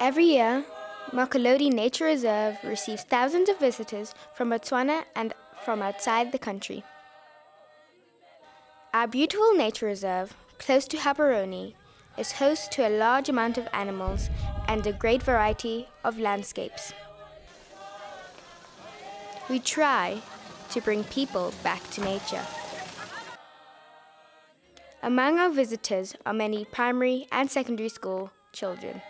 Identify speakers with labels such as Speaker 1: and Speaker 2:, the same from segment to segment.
Speaker 1: Every year, Mokolodi Nature Reserve receives thousands of visitors from Botswana and from outside the country. Our beautiful nature reserve, close to Gaborone, is host to a large amount of animals and a great variety of landscapes. We try to bring people back to nature. Among our visitors are many primary and secondary school children.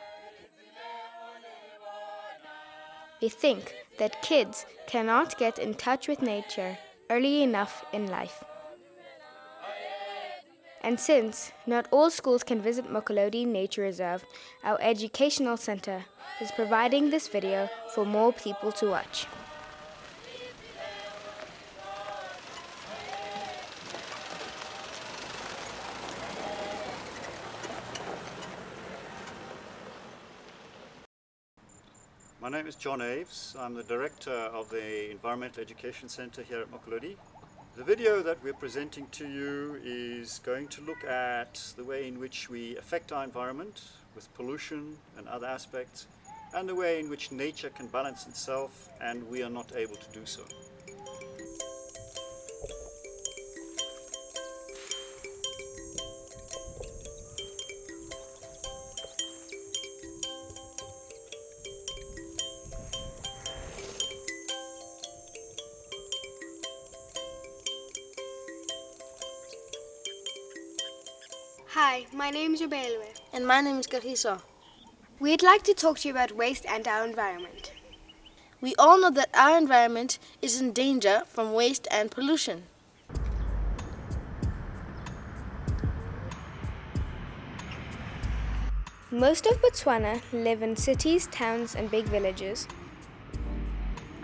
Speaker 1: We think that kids cannot get in touch with nature early enough in life. And since not all schools can visit Mokolodi Nature Reserve, our educational center is providing this video for more people to watch.
Speaker 2: My name is John Aves. I'm the director of the Environmental Education Center here at Mokolodi. The video that we're presenting to you is going to look at the way in which we affect our environment with pollution and other aspects, and the way in which nature can balance itself and we are not able to do so.
Speaker 1: Hi, my name is Jabelwe.
Speaker 3: And my name is Kagiso.
Speaker 1: We'd like to talk to you about waste and our environment.
Speaker 3: We all know that our environment is in danger from waste and pollution.
Speaker 1: Most of Botswana live in cities, towns, and big villages.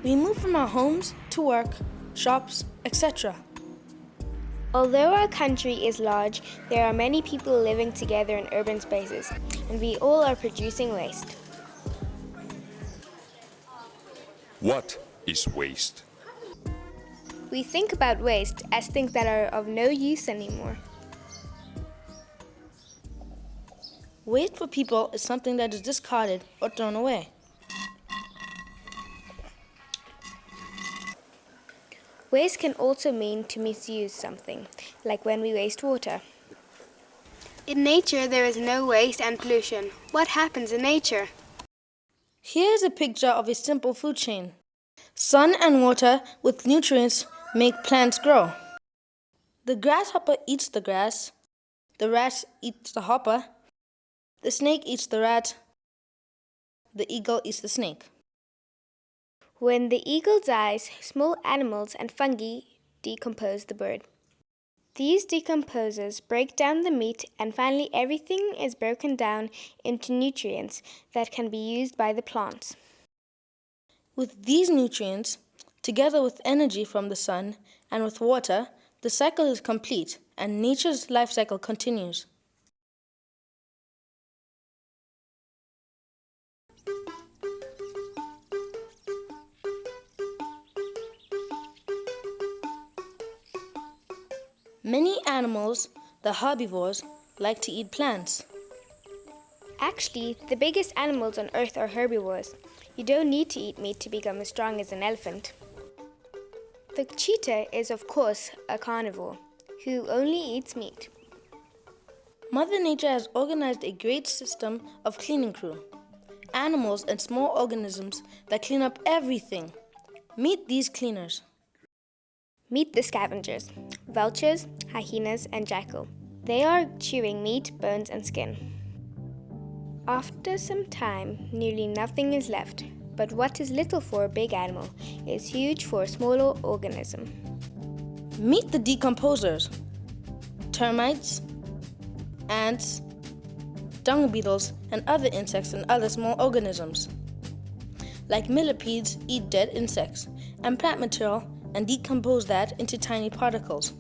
Speaker 3: We move from our homes to work, shops, etc.
Speaker 1: Although our country is large, there are many people living together in urban spaces, and we all are producing waste.
Speaker 4: What is waste?
Speaker 1: We think about waste as things that are of no use anymore.
Speaker 3: Waste for people is something that is discarded or thrown away.
Speaker 1: Waste can also mean to misuse something, like when we waste water. In nature, there is no waste and pollution. What happens in nature?
Speaker 3: Here is a picture of a simple food chain. Sun and water with nutrients make plants grow. The grasshopper eats the grass, the rat eats the hopper, the snake eats the rat, the eagle eats the snake.
Speaker 1: When the eagle dies, small animals and fungi decompose the bird. These decomposers break down the meat, and finally everything is broken down into nutrients that can be used by the plants.
Speaker 3: With these nutrients, together with energy from the sun and with water, the cycle is complete and nature's life cycle continues. Many animals, the herbivores, like to eat plants.
Speaker 1: Actually, the biggest animals on Earth are herbivores. You don't need to eat meat to become as strong as an elephant. The cheetah is, of course, a carnivore who only eats meat.
Speaker 3: Mother Nature has organized a great system of cleaning crew. Animals and small organisms that clean up everything. Meet these cleaners.
Speaker 1: Meet the scavengers, vultures, hyenas, and jackal. They are chewing meat, bones, and skin. After some time, nearly nothing is left, but what is little for a big animal is huge for a smaller organism.
Speaker 3: Meet the decomposers. Termites, ants, dung beetles, and other insects and other small organisms. Like millipedes eat dead insects and plant material and decompose that into tiny particles.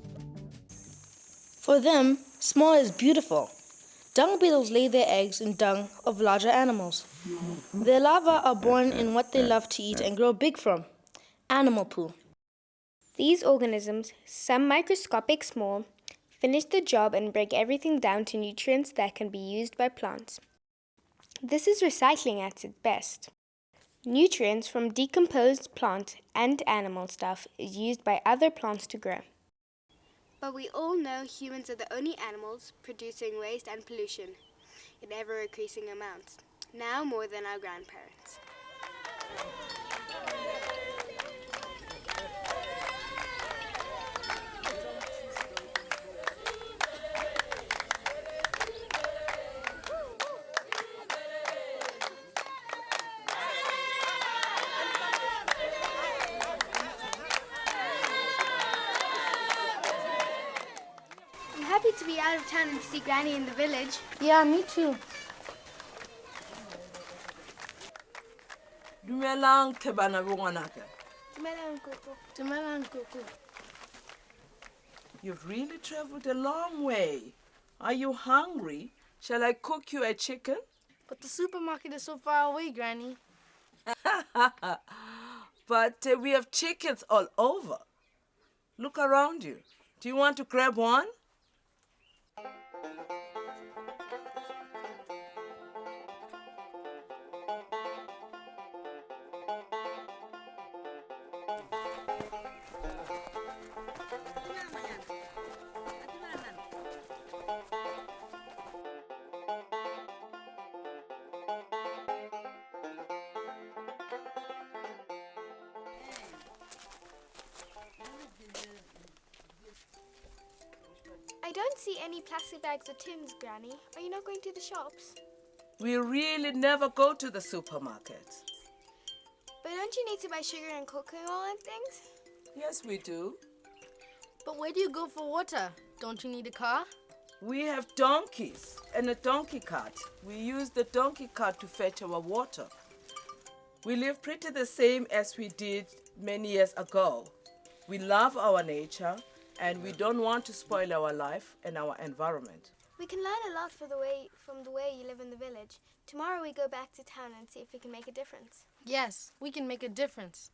Speaker 3: For them, small is beautiful. Dung beetles lay their eggs in dung of larger animals. Their larvae are born in what they love to eat and grow big from, animal poo.
Speaker 1: These organisms, some microscopic small, finish the job and break everything down to nutrients that can be used by plants. This is recycling at its best. Nutrients from decomposed plant and animal stuff is used by other plants to grow. But we all know humans are the only animals producing waste and pollution in ever-increasing amounts, now more than our grandparents. I'm happy to be out of town and see Granny in the village.
Speaker 3: Yeah, me too.
Speaker 5: Dumelang hle bana ba ngwanaka.
Speaker 3: Dumelang, Koko.
Speaker 5: You've really traveled a long way. Are you hungry? Shall I cook you a chicken?
Speaker 3: But the supermarket is so far away, Granny.
Speaker 5: But we have chickens all over. Look around you. Do you want to grab one?
Speaker 1: I don't see any plastic bags or tins, Granny. Are you not going to the shops?
Speaker 5: We really never go to the supermarket.
Speaker 1: But don't you need to buy sugar and cooking oil and things?
Speaker 5: Yes, we do.
Speaker 3: But where do you go for water? Don't you need a car?
Speaker 5: We have donkeys and a donkey cart. We use the donkey cart to fetch our water. We live pretty the same as we did many years ago. We love our nature and we don't want to spoil our life and our environment.
Speaker 1: We can learn a lot from the way you live in the village. Tomorrow we go back to town and see if we can make a difference.
Speaker 3: Yes, we can make a difference.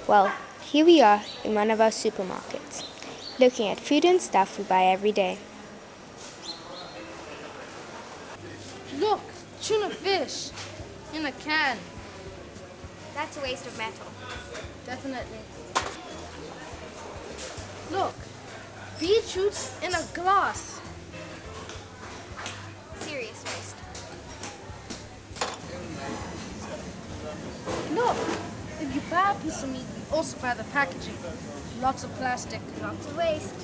Speaker 1: Well, here we are in one of our supermarkets, looking at food and stuff we buy every day.
Speaker 3: Look, tuna fish in a can.
Speaker 1: That's a waste of metal.
Speaker 3: Definitely. Look, beetroots in a glass.
Speaker 1: Serious waste.
Speaker 3: Look, if you buy a piece of meat, you also buy the packaging. Lots of plastic.
Speaker 1: Lots of waste.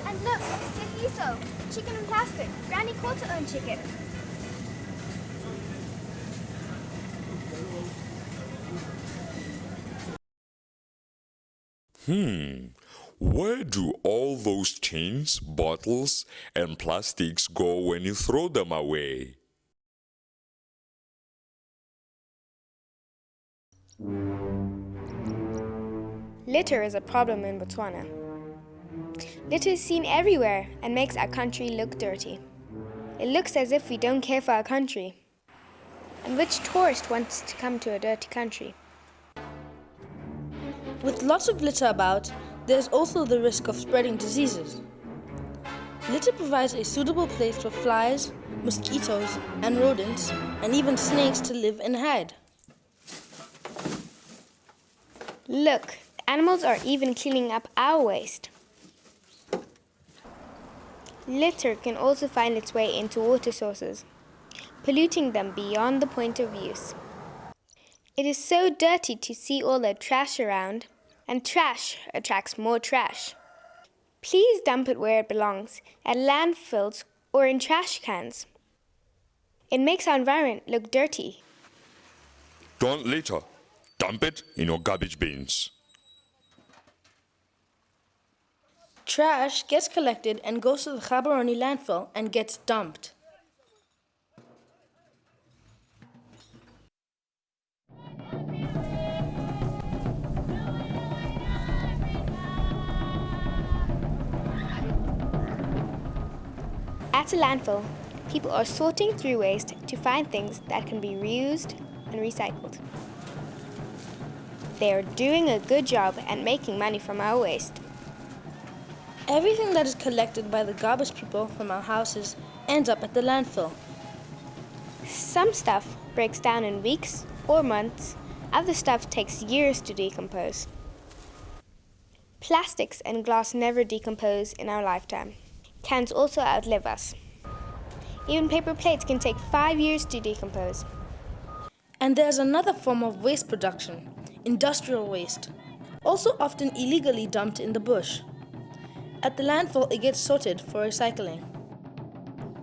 Speaker 1: And look, take Iso, chicken in plastic. Granny caught her own chicken.
Speaker 4: Where do all those tins, bottles, and plastics go when you throw them away?
Speaker 1: Litter is a problem in Botswana. Litter is seen everywhere and makes our country look dirty. It looks as if we don't care for our country. And which tourist wants to come to a dirty country?
Speaker 3: With lots of litter about, there's also the risk of spreading diseases. Litter provides a suitable place for flies, mosquitoes, and rodents, and even snakes to live and hide.
Speaker 1: Look, animals are even cleaning up our waste. Litter can also find its way into water sources, polluting them beyond the point of use. It is so dirty to see all the trash around, and trash attracts more trash. Please dump it where it belongs, at landfills or in trash cans. It makes our environment look dirty.
Speaker 4: Don't litter. Dump it in your garbage bins.
Speaker 3: Trash gets collected and goes to the Gaborone landfill and gets dumped.
Speaker 1: At a landfill, people are sorting through waste to find things that can be reused and recycled. they are doing a good job and making money from our waste.
Speaker 3: Everything that is collected by the garbage people from our houses ends up at the landfill.
Speaker 1: Some stuff breaks down in weeks or months. Other stuff takes years to decompose. Plastics and glass never decompose in our lifetime. Cans also outlive us. Even paper plates can take 5 years to decompose.
Speaker 3: And there's another form of waste production, industrial waste, also often illegally dumped in the bush. At the landfill, it gets sorted for recycling.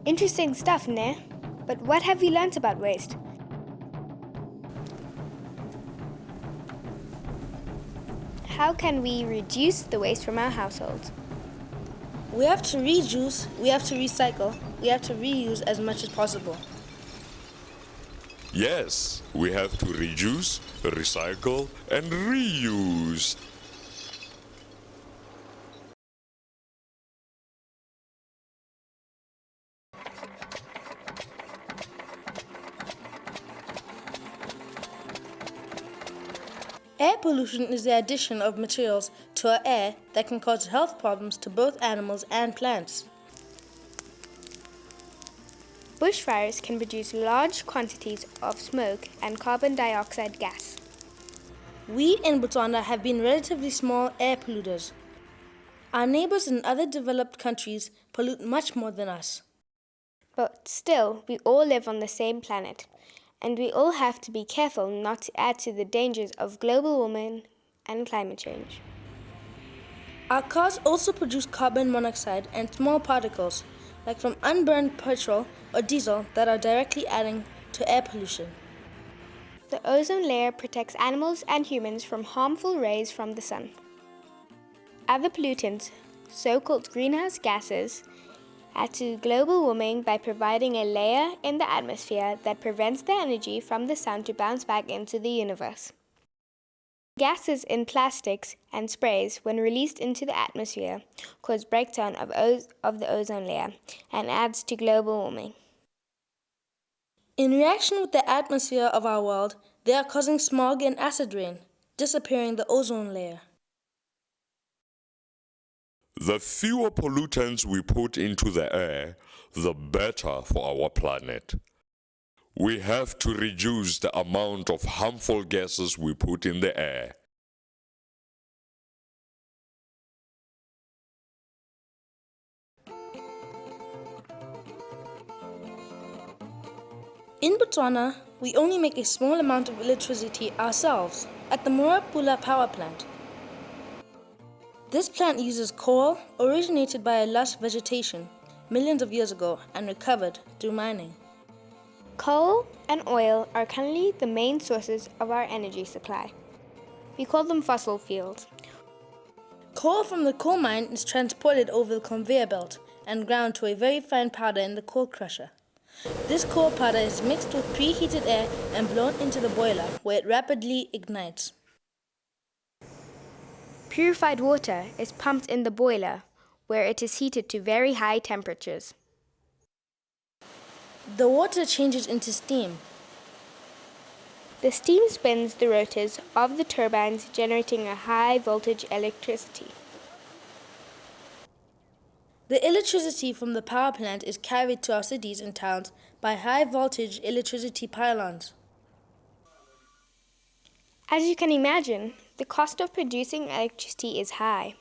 Speaker 1: Interesting stuff, ne? But what have we learnt about waste? How can we reduce the waste from our households?
Speaker 3: We have to reduce, we have to recycle, we have to reuse as much as possible.
Speaker 4: Yes, we have to reduce, recycle, and reuse.
Speaker 3: Air pollution is the addition of materials to our air that can cause health problems to both animals and plants.
Speaker 1: Bushfires can produce large quantities of smoke and carbon dioxide gas.
Speaker 3: We in Botswana have been relatively small air polluters. Our neighbors in other developed countries pollute much more than us.
Speaker 1: But still, we all live on the same planet, and we all have to be careful not to add to the dangers of global warming and climate change.
Speaker 3: Our cars also produce carbon monoxide and small particles, like from unburned petrol or diesel, that are directly adding to air pollution.
Speaker 1: The ozone layer protects animals and humans from harmful rays from the sun. Other pollutants, so-called greenhouse gases, add to global warming by providing a layer in the atmosphere that prevents the energy from the sun to bounce back into the universe. Gases in plastics and sprays, when released into the atmosphere, cause breakdown of the ozone layer and adds to global warming.
Speaker 3: In reaction with the atmosphere of our world, they are causing smog and acid rain, disappearing the ozone layer.
Speaker 4: The fewer pollutants we put into the air, the better for our planet. We have to reduce the amount of harmful gases we put in the air.
Speaker 3: In Botswana, we only make a small amount of electricity ourselves at the Mokolodi power plant. This plant uses coal originated by a lush vegetation millions of years ago and recovered through mining.
Speaker 1: Coal and oil are currently the main sources of our energy supply. We call them fossil fuels.
Speaker 3: Coal from the coal mine is transported over the conveyor belt and ground to a very fine powder in the coal crusher. This coal powder is mixed with preheated air and blown into the boiler, where it rapidly ignites.
Speaker 1: Purified water is pumped in the boiler, where it is heated to very high temperatures.
Speaker 3: The water changes into steam.
Speaker 1: The steam spins the rotors of the turbines, generating a high voltage electricity.
Speaker 3: The electricity from the power plant is carried to our cities and towns by high voltage electricity pylons.
Speaker 1: As you can imagine, the cost of producing electricity is high.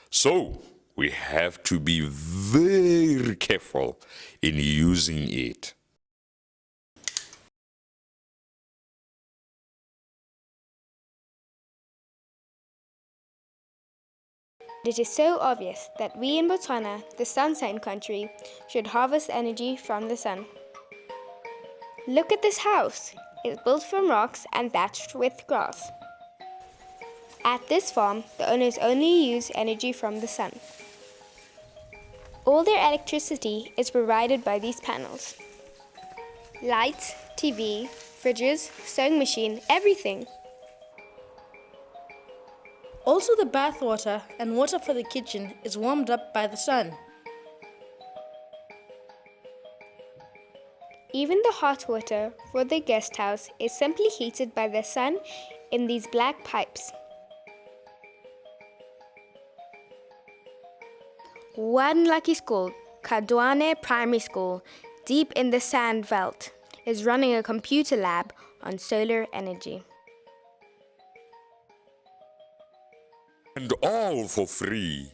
Speaker 4: So, we have to be very careful in using it.
Speaker 1: It is so obvious that we in Botswana, the sunshine country, should harvest energy from the sun. Look at this house. It's built from rocks and thatched with grass. At this farm, the owners only use energy from the sun. All their electricity is provided by these panels. Lights, TV, fridges, sewing machine, everything.
Speaker 3: Also, the bath water and water for the kitchen is warmed up by the sun.
Speaker 1: Even the hot water for the guest house is simply heated by the sun in these black pipes. One lucky school, Kadwane Primary School, deep in the sand belt, is running a computer lab on solar energy.
Speaker 4: And all for free.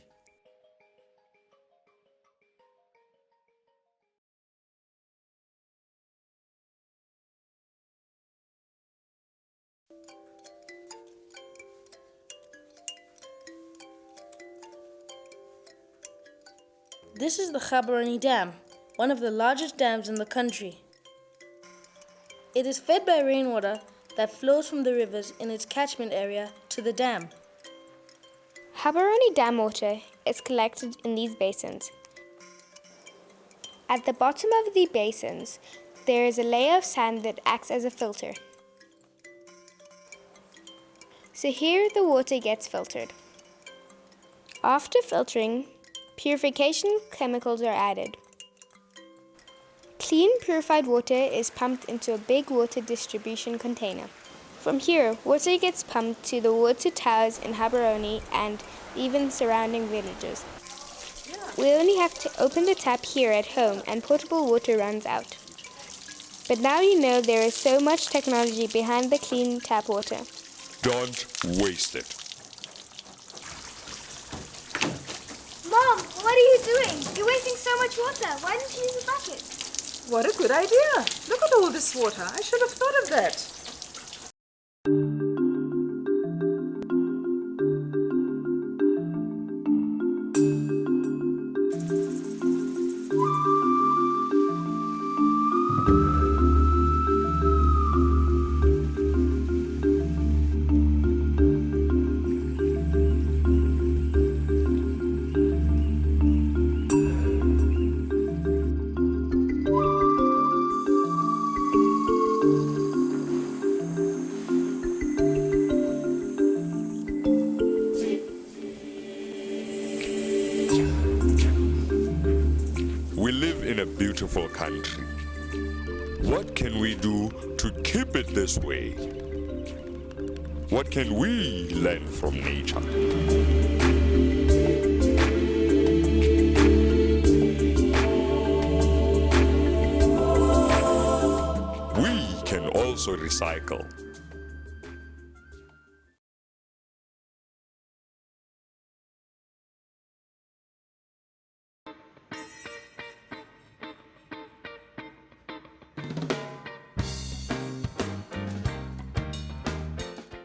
Speaker 3: This is the Gaborone Dam, one of the largest dams in the country. It is fed by rainwater that flows from the rivers in its catchment area to the dam.
Speaker 1: Gaborone dam water is collected in these basins. At the bottom of the basins, there is a layer of sand that acts as a filter. So here the water gets filtered. After filtering, purification chemicals are added. Clean, purified water is pumped into a big water distribution container. From here, water gets pumped to the water towers in Gaborone and even surrounding villages. We only have to open the tap here at home and potable water runs out. But now you know there is so much technology behind the clean tap water.
Speaker 4: Don't waste it.
Speaker 1: Mom, what are you doing? You're wasting so much water. Why didn't you use a bucket?
Speaker 5: What a good idea. Look at all this water. I should have thought of that.
Speaker 4: We live in a beautiful country. What can we do to keep it this way? What can we learn from nature? We can also recycle.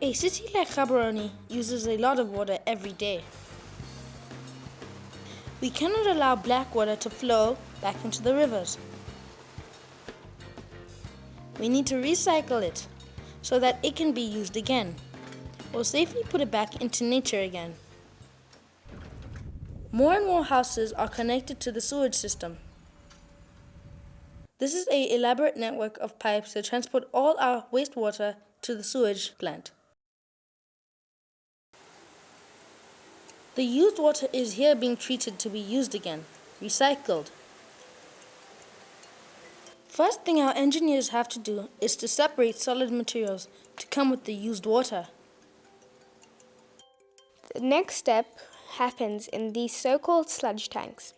Speaker 3: A city like Gaborone uses a lot of water every day. We cannot allow black water to flow back into the rivers. We need to recycle it so that it can be used again, or safely put it back into nature again. More and more houses are connected to the sewage system. This is an elaborate network of pipes that transport all our wastewater to the sewage plant. The used water is here being treated to be used again, recycled. First thing our engineers have to do is to separate solid materials to come with the used water.
Speaker 1: The next step happens in these so-called sludge tanks.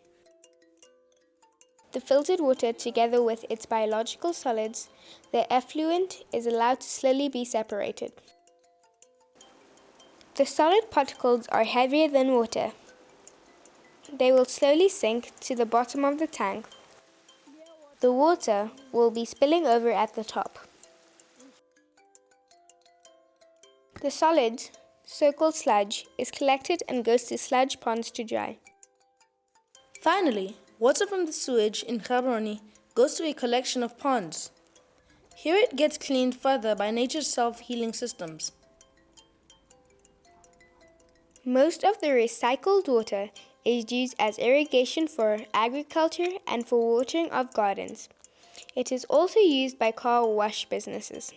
Speaker 1: The filtered water, together with its biological solids, the effluent, is allowed to slowly be separated. The solid particles are heavier than water. They will slowly sink to the bottom of the tank. The water will be spilling over at the top. The solid, so-called sludge, is collected and goes to sludge ponds to dry.
Speaker 3: Finally, water from the sewage in Gaborone goes to a collection of ponds. Here it gets cleaned further by nature's self-healing systems.
Speaker 1: Most of the recycled water is used as irrigation for agriculture and for watering of gardens. It is also used by car wash businesses.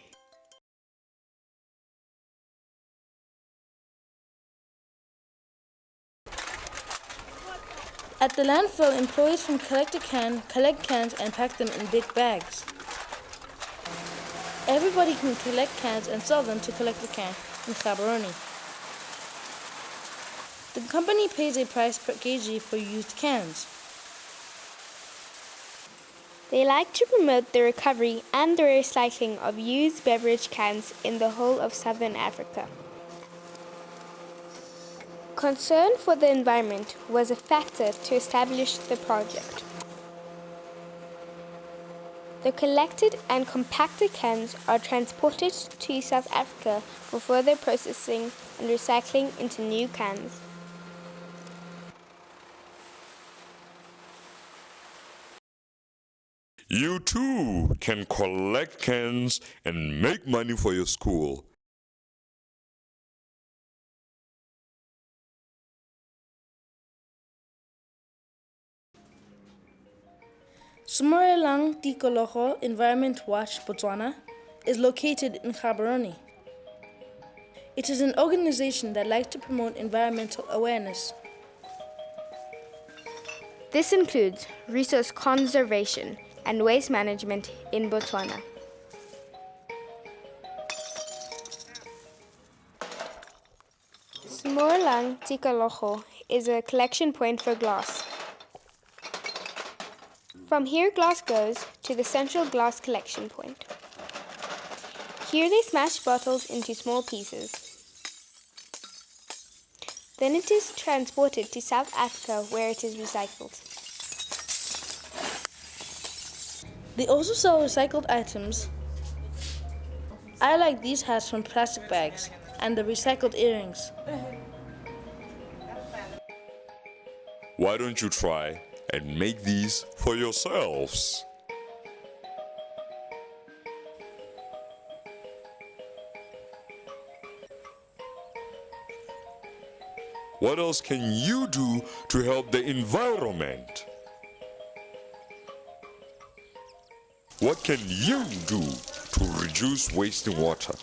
Speaker 3: At the landfill, employees from collect cans and pack them in big bags. Everybody can collect cans and sell them to collect the can. in Gaborone. The company pays a price per kg for used cans.
Speaker 1: They like to promote the recovery and the recycling of used beverage cans in the whole of southern Africa. Concern for the environment was a factor to establish the project. The collected and compacted cans are transported to South Africa for further processing and recycling into new cans.
Speaker 4: You too can collect cans and make money for your school.
Speaker 3: Sumorelang Tikologo Environment Watch Botswana is located in Gaborone. It is an organization that likes to promote environmental awareness.
Speaker 1: This includes resource conservation and waste management in Botswana. Sumorelang Tikologo is a collection point for glass. From here, glass goes to the central glass collection point. Here they smash bottles into small pieces. Then it is transported to South Africa where it is recycled.
Speaker 3: They also sell recycled items. I like these hats from plastic bags and the recycled earrings.
Speaker 4: Why don't you try and make these for yourselves? What else can you do to help the environment? What can you do to reduce wasting water?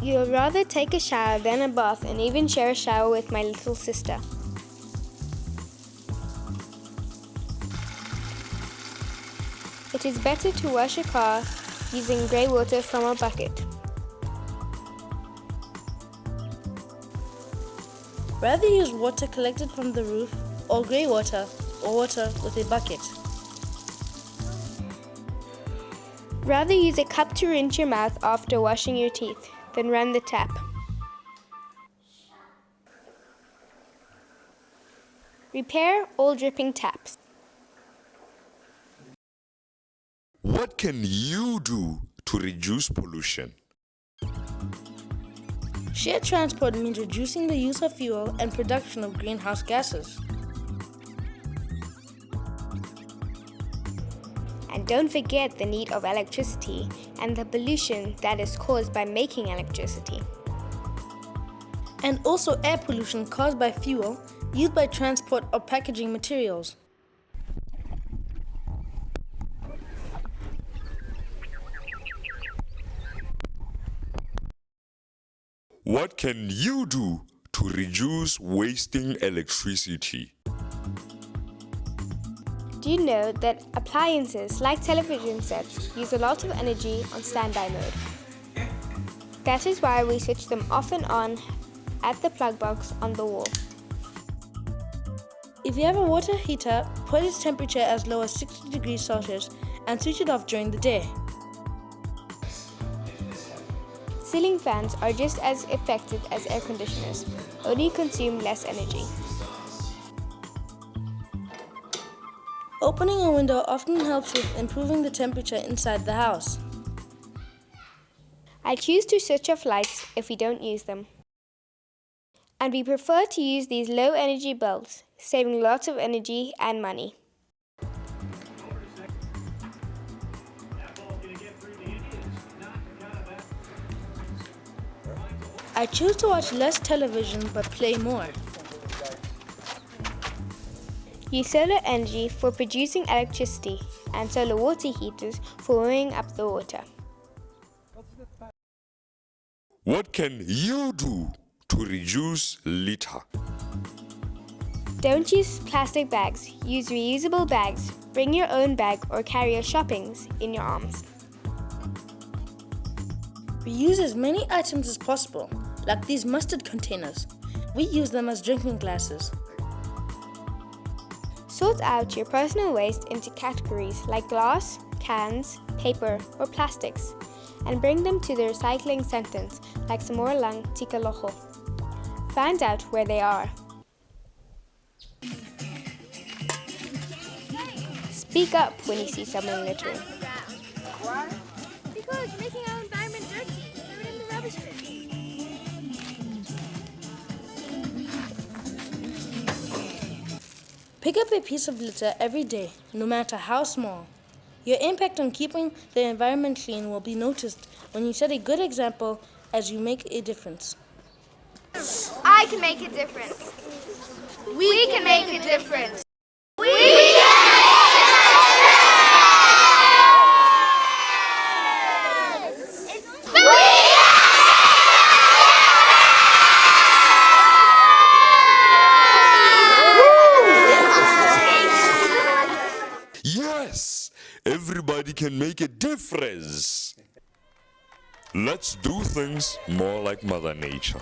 Speaker 1: You'll rather take a shower than a bath and even share a shower with my little sister. It is better to wash a car using grey water from a bucket.
Speaker 3: Rather use water collected from the roof or grey water or water with a bucket.
Speaker 1: Rather use a cup to rinse your mouth after washing your teeth than run the tap. Repair all dripping taps.
Speaker 4: What can you do to reduce pollution?
Speaker 3: Shared transport means reducing the use of fuel and production of greenhouse gases.
Speaker 1: And don't forget the need of electricity and the pollution that is caused by making electricity.
Speaker 3: And also air pollution caused by fuel used by transport or packaging materials.
Speaker 4: What can you do to reduce wasting electricity?
Speaker 1: Do you know that appliances like television sets use a lot of energy on standby mode? That is why we switch them off and on at the plug box on the wall.
Speaker 3: If you have a water heater, put its temperature as low as 60 degrees Celsius and switch it off during the day.
Speaker 1: Ceiling fans are just as effective as air conditioners, only consume less energy.
Speaker 3: Opening a window often helps with improving the temperature inside the house.
Speaker 1: I choose to switch off lights if we don't use them. And we prefer to use these low energy bulbs, saving lots of energy and money.
Speaker 3: I choose to watch less television but play more.
Speaker 1: Use solar energy for producing electricity and solar water heaters for warming up the water.
Speaker 4: What can you do to reduce litter?
Speaker 1: Don't use plastic bags. Use reusable bags. Bring your own bag or carry your shoppings in your arms.
Speaker 3: Reuse as many items as possible, like these mustard containers. We use them as drinking glasses.
Speaker 1: Sort out your personal waste into categories like glass, cans, paper, or plastics, and bring them to the recycling centres like Samora Tikaloho. Find out where they are. Speak up when you see someone littering.
Speaker 6: Why? Because you're making our environment dirty. Throw it in the rubbish bin.
Speaker 3: Pick up a piece of litter every day, no matter how small. Your impact on keeping the environment clean will be noticed when you set a good example as you make a difference.
Speaker 6: I can make a difference. We can make a difference.
Speaker 4: Yes, everybody can make a difference. Let's do things more like Mother Nature.